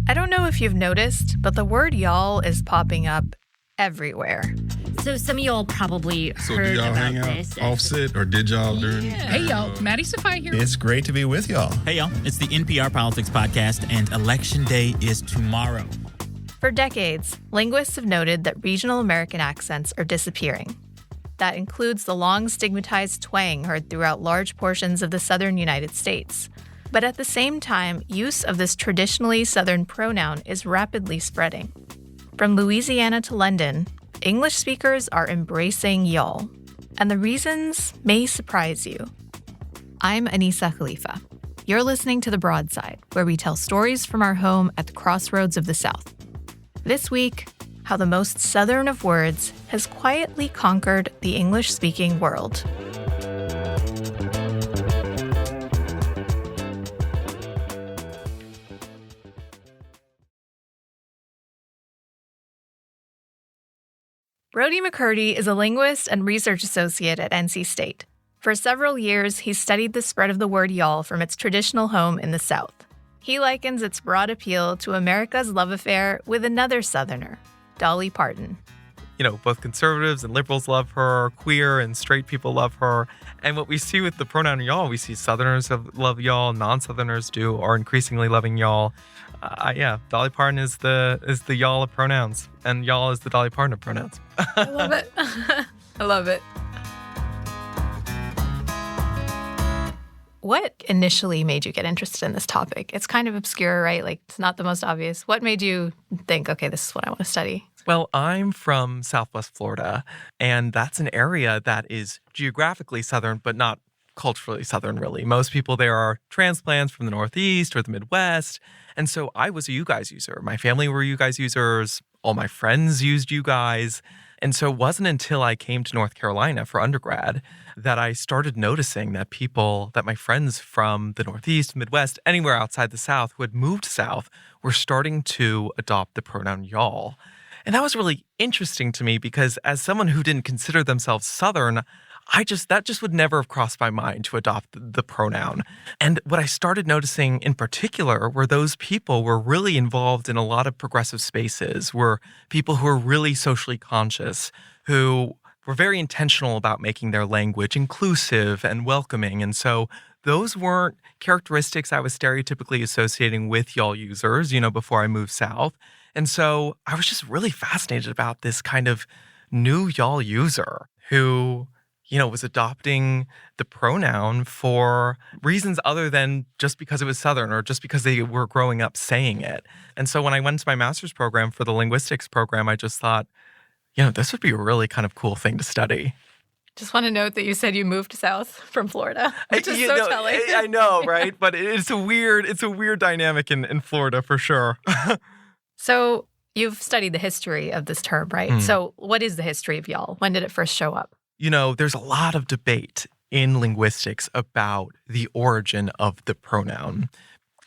I don't know if you've noticed, but the word y'all is popping up everywhere. So some of y'all probably heard y'all about hang out this. offset, or did y'all during? Hey, y'all. Maddie Safai here. It's great to be with y'all. Hey, y'all. It's the NPR Politics Podcast, and Election Day is tomorrow. For decades, linguists have noted that regional American accents are disappearing. That includes the long stigmatized twang heard throughout large portions of the southern United States. But at the same time, use of this traditionally Southern pronoun is rapidly spreading. From Louisiana to London, English speakers are embracing y'all. And the reasons may surprise you. I'm Anissa Khalifa. You're listening to The Broadside, where we tell stories from our home at the crossroads of the South. This week, how the most Southern of words has quietly conquered the English-speaking world. Brody McCurdy is a linguist and research associate at NC State. For several years, he's studied the spread of the word y'all from its traditional home in the South. He likens its broad appeal to America's love affair with another Southerner, Dolly Parton. You know, both conservatives and liberals love her, queer and straight people love her. And what we see with the pronoun y'all, we see Southerners love y'all, non-Southerners are increasingly loving y'all. Dolly Parton is the y'all of pronouns, and y'all is the Dolly Parton of pronouns. I love it. I love it. What initially made you get interested in this topic? It's kind of obscure, right? Like, it's not the most obvious. What made you think, okay, this is what I want to study? Well, I'm from Southwest Florida, and that's an area that is geographically Southern, but not culturally Southern, really. Most people there are transplants from the Northeast or the Midwest. And so I was a you guys user. My family were you guys users. All my friends used you guys. And so it wasn't until I came to North Carolina for undergrad that I started noticing that my friends from the Northeast, Midwest, anywhere outside the South who had moved south were starting to adopt the pronoun y'all. And that was really interesting to me because as someone who didn't consider themselves Southern, that just would never have crossed my mind to adopt the pronoun. And what I started noticing in particular were those people were really involved in a lot of progressive spaces, were people who were really socially conscious, who were very intentional about making their language inclusive and welcoming. And so those weren't characteristics I was stereotypically associating with y'all users, before I moved south. And so I was just really fascinated about this kind of new y'all user who was adopting the pronoun for reasons other than just because it was Southern or just because they were growing up saying it. And so when I went to my master's program for the linguistics program, I just thought, this would be a really kind of cool thing to study. Just want to note that you said you moved south from Florida, which is so telling. I know, right? But it's a weird dynamic in Florida for sure. So you've studied the history of this term, right? So what is the history of y'all? When did it first show up? There's a lot of debate in linguistics about the origin of the pronoun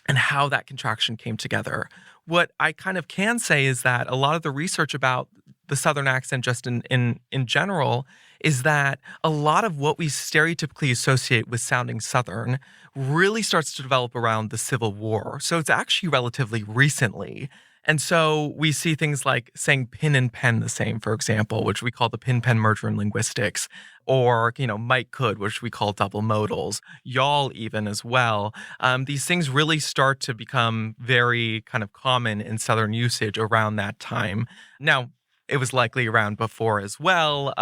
and how that contraction came together. What I kind of can say is that a lot of the research about the Southern accent just in general is that a lot of what we stereotypically associate with sounding Southern really starts to develop around the Civil War. So it's actually relatively recently. And so we see things like saying pin and pen the same, for example, which we call the pin-pen merger in linguistics, or, might could, which we call double modals, y'all even as well. These things really start to become very kind of common in Southern usage around that time. Now, it was likely around before as well,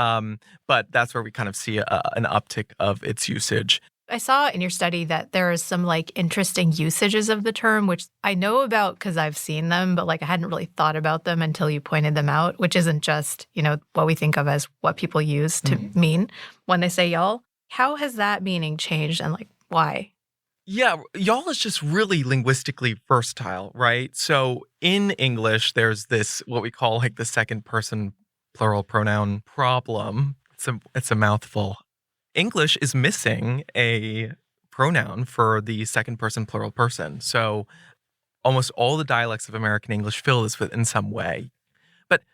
but that's where we kind of see an uptick of its usage. I saw in your study that there is some interesting usages of the term, which I know about because I've seen them, but I hadn't really thought about them until you pointed them out, which isn't just, what we think of as what people use to mean when they say y'all. How has that meaning changed and why? Yeah, y'all is just really linguistically versatile, right? So in English, there's this, what we call the second person plural pronoun problem. It's a mouthful. English is missing a pronoun for the second person plural person. So almost all the dialects of American English fill this in some way. But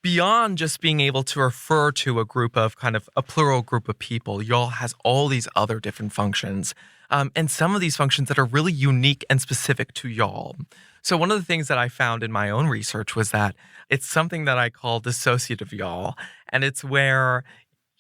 beyond just being able to refer to a group of kind of a plural group of people, y'all has all these other different functions. And some of these functions that are really unique and specific to y'all. So one of the things that I found in my own research was that it's something that I call dissociative y'all. And it's where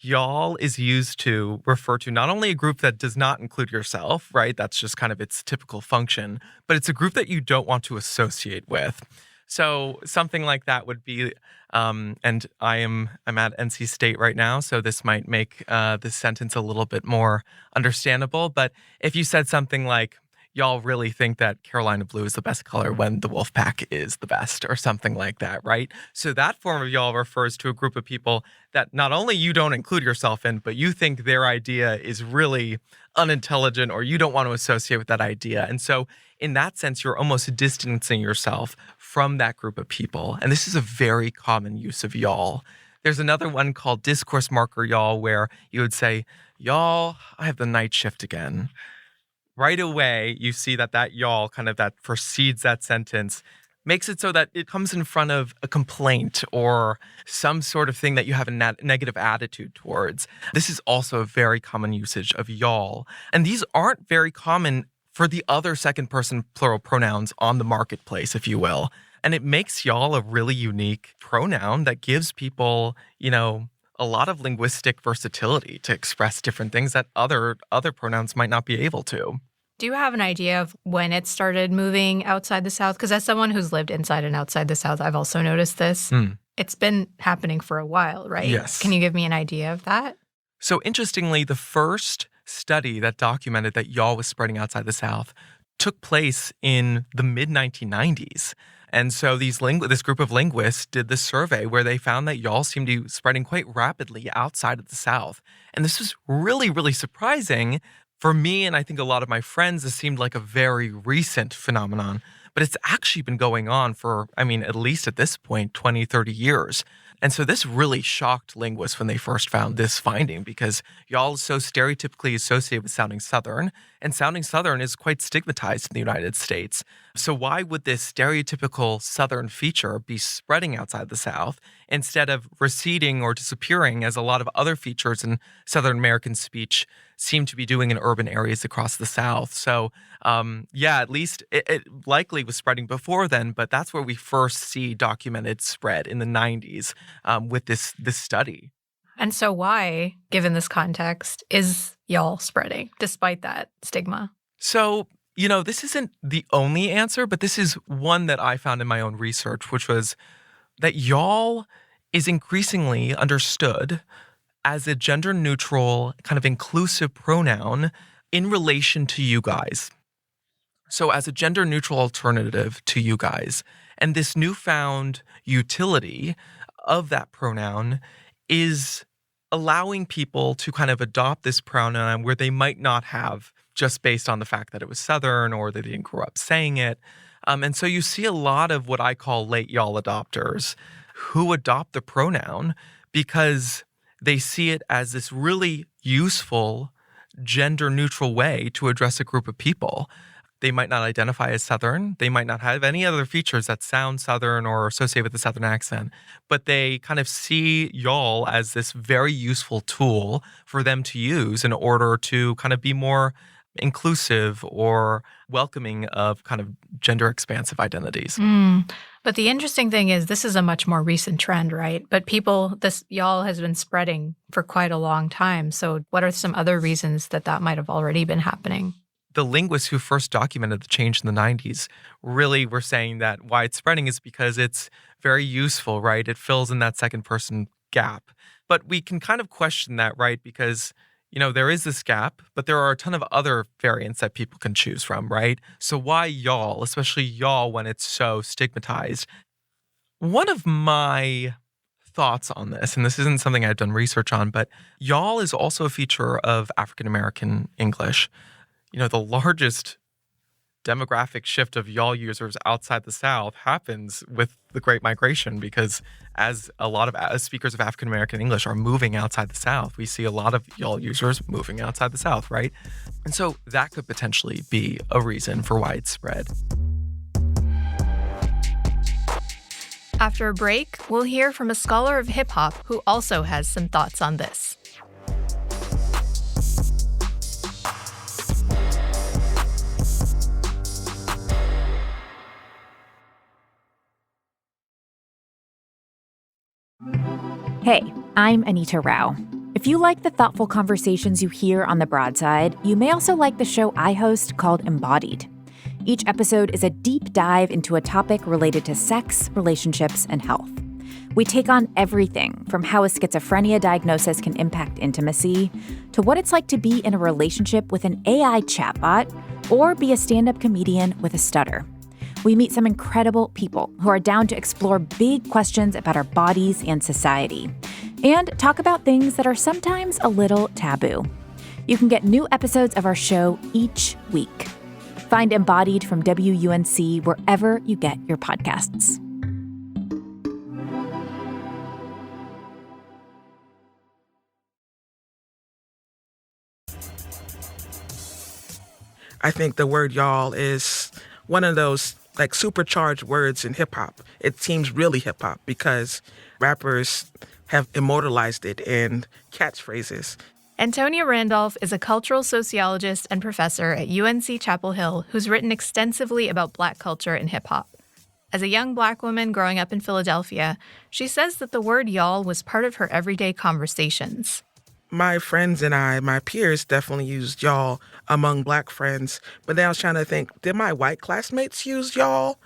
y'all is used to refer to not only a group that does not include yourself, right? That's just kind of its typical function, but it's a group that you don't want to associate with. So something like that would be, and I'm at NC State right now, so this might make this sentence a little bit more understandable. But if you said something like, y'all really think that Carolina blue is the best color when the Wolfpack is the best, or something like that, right? So that form of y'all refers to a group of people that not only you don't include yourself in, but you think their idea is really unintelligent, or you don't want to associate with that idea. And so in that sense, you're almost distancing yourself from that group of people. And this is a very common use of y'all. There's another one called discourse marker y'all, where you would say, y'all, I have the night shift again. Right away, you see that y'all kind of that precedes that sentence makes it so that it comes in front of a complaint or some sort of thing that you have a negative attitude towards. This is also a very common usage of y'all. And these aren't very common for the other second person plural pronouns on the marketplace, if you will. And it makes y'all a really unique pronoun that gives people, a lot of linguistic versatility to express different things that other pronouns might not be able to. Do you have an idea of when it started moving outside the South? Because as someone who's lived inside and outside the South, I've also noticed this. It's been happening for a while, right? Yes. Can you give me an idea of that? So interestingly, the first study that documented that y'all was spreading outside the South took place in the mid-1990s. And so this group of linguists did this survey where they found that y'all seemed to be spreading quite rapidly outside of the South. And this was really, really surprising for me, and I think a lot of my friends. This seemed like a very recent phenomenon, but it's actually been going on for, at least at this point, 20, 30 years. And so this really shocked linguists when they first found this finding, because y'all is so stereotypically associated with sounding Southern, and sounding Southern is quite stigmatized in the United States. So why would this stereotypical Southern feature be spreading outside the South instead of receding or disappearing, as a lot of other features in Southern American speech seem to be doing in urban areas across the South? So at least it likely was spreading before then, but that's where we first see documented spread in the 90s with this study. And so why, given this context, is y'all spreading despite that stigma? So, this isn't the only answer, but this is one that I found in my own research, which was that y'all is increasingly understood as a gender-neutral, kind of inclusive pronoun in relation to you guys. So as a gender-neutral alternative to you guys. And this newfound utility of that pronoun is allowing people to kind of adopt this pronoun where they might not have, just based on the fact that it was Southern or that they didn't grow up saying it. And so you see a lot of what I call late y'all adopters who adopt the pronoun because they see it as this really useful gender-neutral way to address a group of people. They might not identify as Southern. They might not have any other features that sound Southern or associate with a Southern accent, but they kind of see y'all as this very useful tool for them to use in order to kind of be more inclusive or welcoming of kind of gender expansive identities. But the interesting thing is this is a much more recent trend, right? But this y'all has been spreading for quite a long time. So what are some other reasons that might have already been happening? The linguists who first documented the change in the 90s really were saying that why it's spreading is because it's very useful, right? It fills in that second person gap. But we can kind of question that, right? Because, there is this gap, but there are a ton of other variants that people can choose from, right? So why y'all, especially y'all when it's so stigmatized? One of my thoughts on this, and this isn't something I've done research on, but y'all is also a feature of African American English. The largest demographic shift of y'all users outside the South happens with the Great Migration, because as a lot of speakers of African American English are moving outside the South, we see a lot of y'all users moving outside the South, right? And so that could potentially be a reason for why it's spread. After a break, we'll hear from a scholar of hip-hop who also has some thoughts on this. Hey, I'm Anita Rao. If you like the thoughtful conversations you hear on the Broadside, you may also like the show I host called Embodied. Each episode is a deep dive into a topic related to sex, relationships, and health. We take on everything from how a schizophrenia diagnosis can impact intimacy to what it's like to be in a relationship with an AI chatbot or be a stand-up comedian with a stutter. We meet some incredible people who are down to explore big questions about our bodies and society, and talk about things that are sometimes a little taboo. You can get new episodes of our show each week. Find Embodied from WUNC wherever you get your podcasts. I think the word y'all is one of those supercharged words in hip hop. It seems really hip hop because rappers have immortalized it in catchphrases. Antonia Randolph is a cultural sociologist and professor at UNC-Chapel Hill who's written extensively about Black culture and hip-hop. As a young Black woman growing up in Philadelphia, she says that the word y'all was part of her everyday conversations. My friends and my peers definitely used y'all among Black friends, but then I was trying to think, did my white classmates use y'all?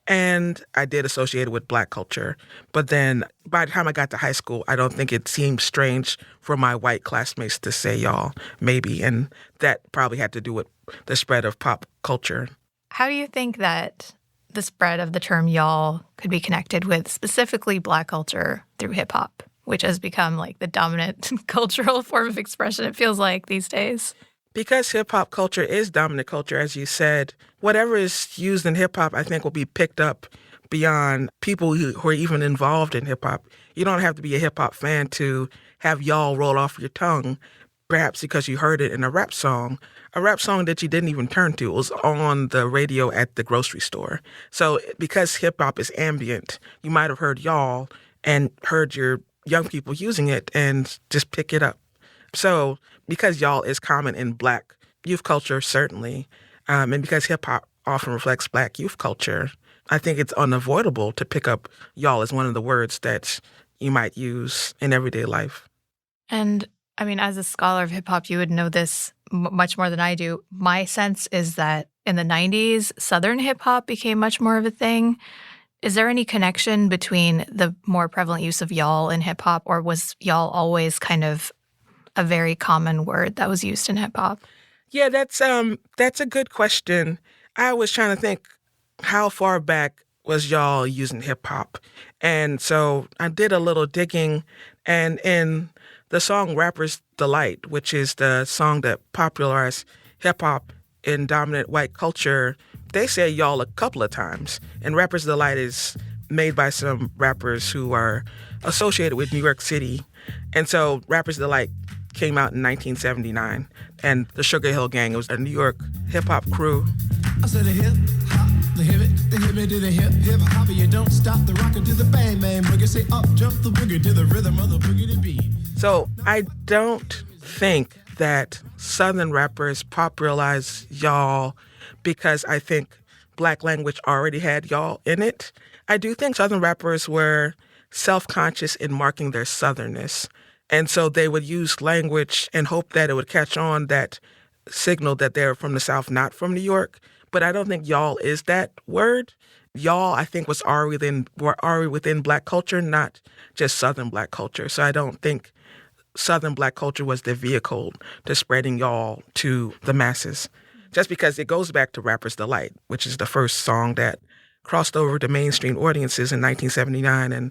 And I did associate it with Black culture. But then by the time I got to high school, I don't think it seemed strange for my white classmates to say y'all, maybe. And that probably had to do with the spread of pop culture. How do you think that the spread of the term y'all could be connected with specifically Black culture through hip hop, which has become the dominant cultural form of expression, it feels like, these days? Because hip-hop culture is dominant culture, as you said, whatever is used in hip-hop, I think, will be picked up beyond people who are even involved in hip-hop. You don't have to be a hip-hop fan to have y'all roll off your tongue, perhaps because you heard it in a rap song that you didn't even turn to. It was on the radio at the grocery store. So because hip-hop is ambient, you might have heard y'all and heard your young people using it and just pick it up. So because y'all is common in Black youth culture, certainly, and because hip-hop often reflects Black youth culture, I think it's unavoidable to pick up y'all as one of the words that you might use in everyday life. And, as a scholar of hip-hop, you would know this much more than I do. My sense is that in the 90s, Southern hip-hop became much more of a thing. Is there any connection between the more prevalent use of y'all in hip-hop, or was y'all always kind of a very common word that was used in hip-hop? Yeah, that's a good question. I was trying to think, how far back was y'all using hip-hop? And so I did a little digging, and in the song Rapper's Delight, which is the song that popularized hip-hop in dominant white culture, they say y'all a couple of times. And Rapper's Delight is made by some rappers who are associated with New York City. And so Rapper's Delight came out in 1979, and the Sugar Hill Gang, it was a New York hip-hop crew. I said the hip hop, the hip it to the hip hop, you don't stop the rocker to the bang bang boogie, say up jump the boogie to the rhythm of the boogie to beat. So I don't think that Southern rappers popularized y'all because I think Black language already had y'all in it. I do think Southern rappers were self-conscious in marking their Southernness. And so they would use language and hope that it would catch on, that signal that they're from the South, not from New York. But I don't think y'all is that word. Y'all, I think, was already within Black culture, not just Southern Black culture. So I don't think Southern Black culture was the vehicle to spreading y'all to the masses. Just because it goes back to Rapper's Delight, which is the first song that crossed over to mainstream audiences in 1979. And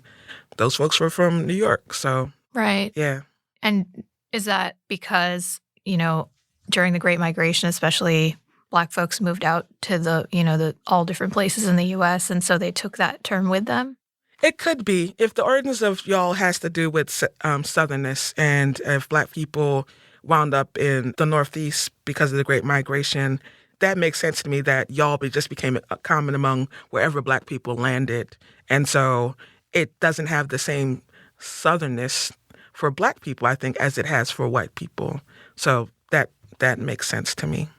those folks were from New York, so... Right. Yeah. And is that because, during the Great Migration, especially, Black folks moved out to the all different places in the U.S., and so they took that term with them? It could be. If the origins of y'all has to do with Southernness, and if Black people wound up in the Northeast because of the Great Migration, that makes sense to me that y'all just became common among wherever Black people landed. And so it doesn't have the same Southernness for Black people, I think, as it has for white people. So that makes sense to me.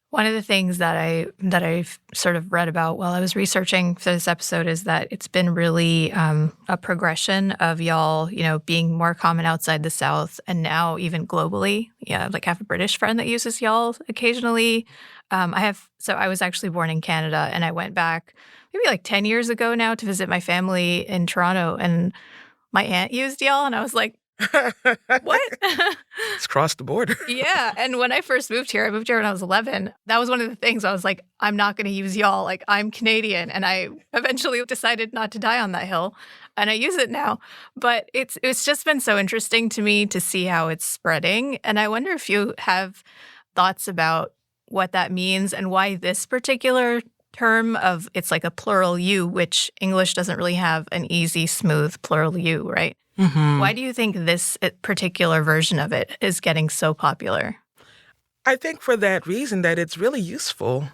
One of the things that I've sort of read about while I was researching for this episode is that it's been really a progression of y'all, being more common outside the South, and now even globally. Yeah, like I have a British friend that uses y'all occasionally. I was actually born in Canada, and I went back maybe like 10 years ago now to visit my family in Toronto, and my aunt used y'all, and I was like, what? It's crossed the border. Yeah. And when I first moved here, I moved here when I was 11. That was one of the things I was like, I'm not going to use y'all. Like, I'm Canadian. And I eventually decided not to die on that hill. And I use it now. But it's just been so interesting to me to see how it's spreading. And I wonder if you have thoughts about what that means and why this particular term of it's like a plural you, which English doesn't really have an easy, smooth plural you, right? Mm-hmm. Why do you think this particular version of it is getting so popular? I think for that reason that it's really useful.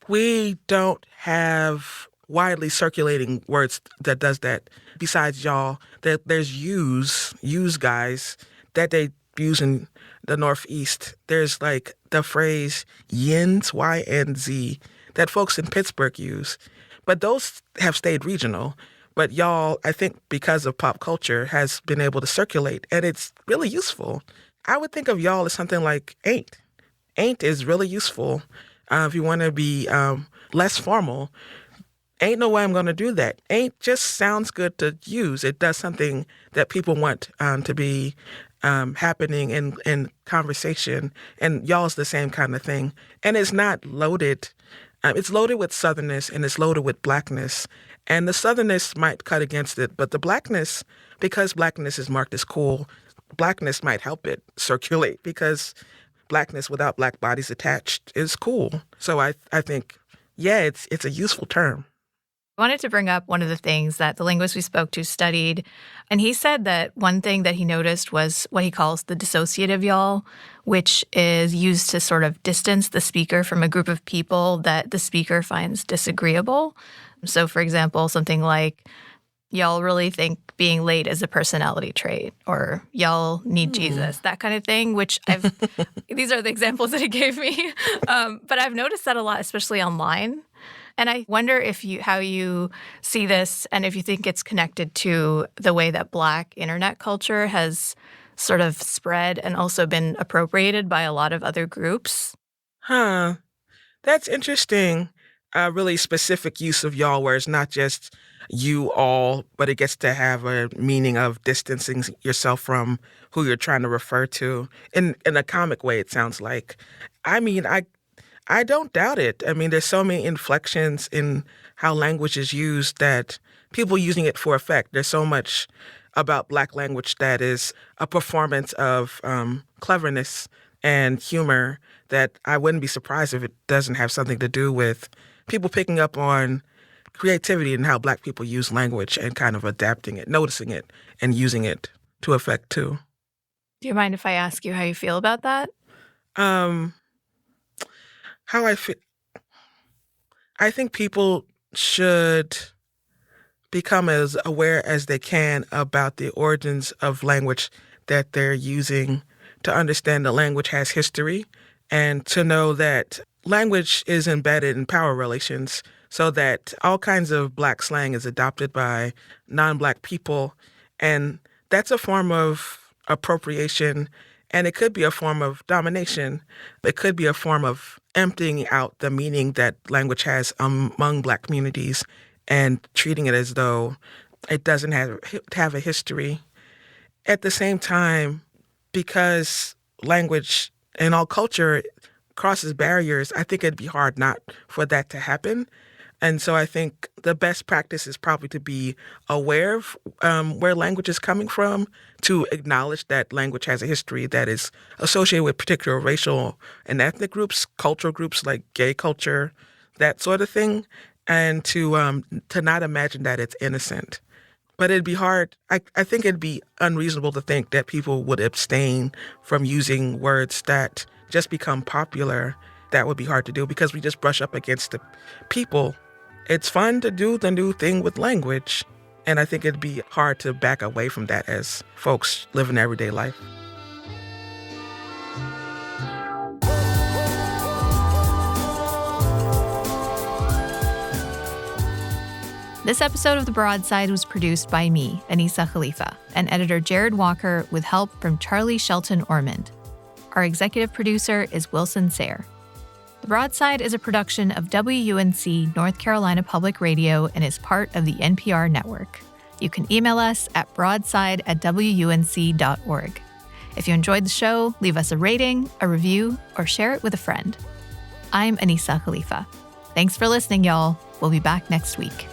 We don't have widely circulating words that does that. Besides y'all, there's use guys that they use in the Northeast. There's like the phrase yins, Y-N-Z, that folks in Pittsburgh use. But those have stayed regional. But y'all, I think because of pop culture, has been able to circulate, and it's really useful. I would think of y'all as something like ain't. Ain't is really useful if you want to be less formal. Ain't no way I'm going to do that. Ain't just sounds good to use. It does something that people want to be happening in conversation, and y'all's the same kind of thing. And it's not loaded. It's loaded with Southernness, and it's loaded with Blackness. And the Southernness might cut against it, but the Blackness, because Blackness is marked as cool, Blackness might help it circulate because Blackness without Black bodies attached is cool. So I think, yeah, it's a useful term. I wanted to bring up one of the things that the linguist we spoke to studied, and he said that one thing that he noticed was what he calls the dissociative y'all, which is used to sort of distance the speaker from a group of people that the speaker finds disagreeable. So, for example, something like, y'all really think being late is a personality trait, or y'all need Jesus, that kind of thing, which these are the examples that he gave me. But I've noticed that a lot, especially online. And I wonder how you see this and if you think it's connected to the way that Black internet culture has sort of spread and also been appropriated by a lot of other groups. Huh. That's interesting. A really specific use of y'all where it's not just you all, but it gets to have a meaning of distancing yourself from who you're trying to refer to. In a comic way, it sounds like. I mean, I don't doubt it. I mean, there's so many inflections in how language is used that people using it for effect. There's so much about Black language that is a performance of cleverness and humor that I wouldn't be surprised if it doesn't have something to do with people picking up on creativity and how Black people use language and kind of adapting it, noticing it, and using it to effect too. Do you mind if I ask you how you feel about that? How I feel? I think people should become as aware as they can about the origins of language that they're using, to understand that language has history, and to know that language is embedded in power relations, so that all kinds of Black slang is adopted by non-Black people. And that's a form of appropriation, and it could be a form of domination. It could be a form of emptying out the meaning that language has among Black communities and treating it as though it doesn't have a history. At the same time, because language and all culture crosses barriers, I think it'd be hard not for that to happen. And so I think the best practice is probably to be aware of where language is coming from, to acknowledge that language has a history that is associated with particular racial and ethnic groups, cultural groups like gay culture, that sort of thing, and to not imagine that it's innocent. But it'd be hard. I think it'd be unreasonable to think that people would abstain from using words that just become popular. That would be hard to do because we just brush up against the people. It's fun to do the new thing with language. And I think it'd be hard to back away from that as folks live an everyday life. This episode of The Broadside was produced by me, Anissa Khalifa, and editor Jared Walker with help from Charlie Shelton Ormond. Our executive producer is Wilson Sayre. The Broadside is a production of WUNC North Carolina Public Radio and is part of the NPR network. You can email us at broadside@wunc.org. If you enjoyed the show, leave us a rating, a review, or share it with a friend. I'm Anissa Khalifa. Thanks for listening, y'all. We'll be back next week.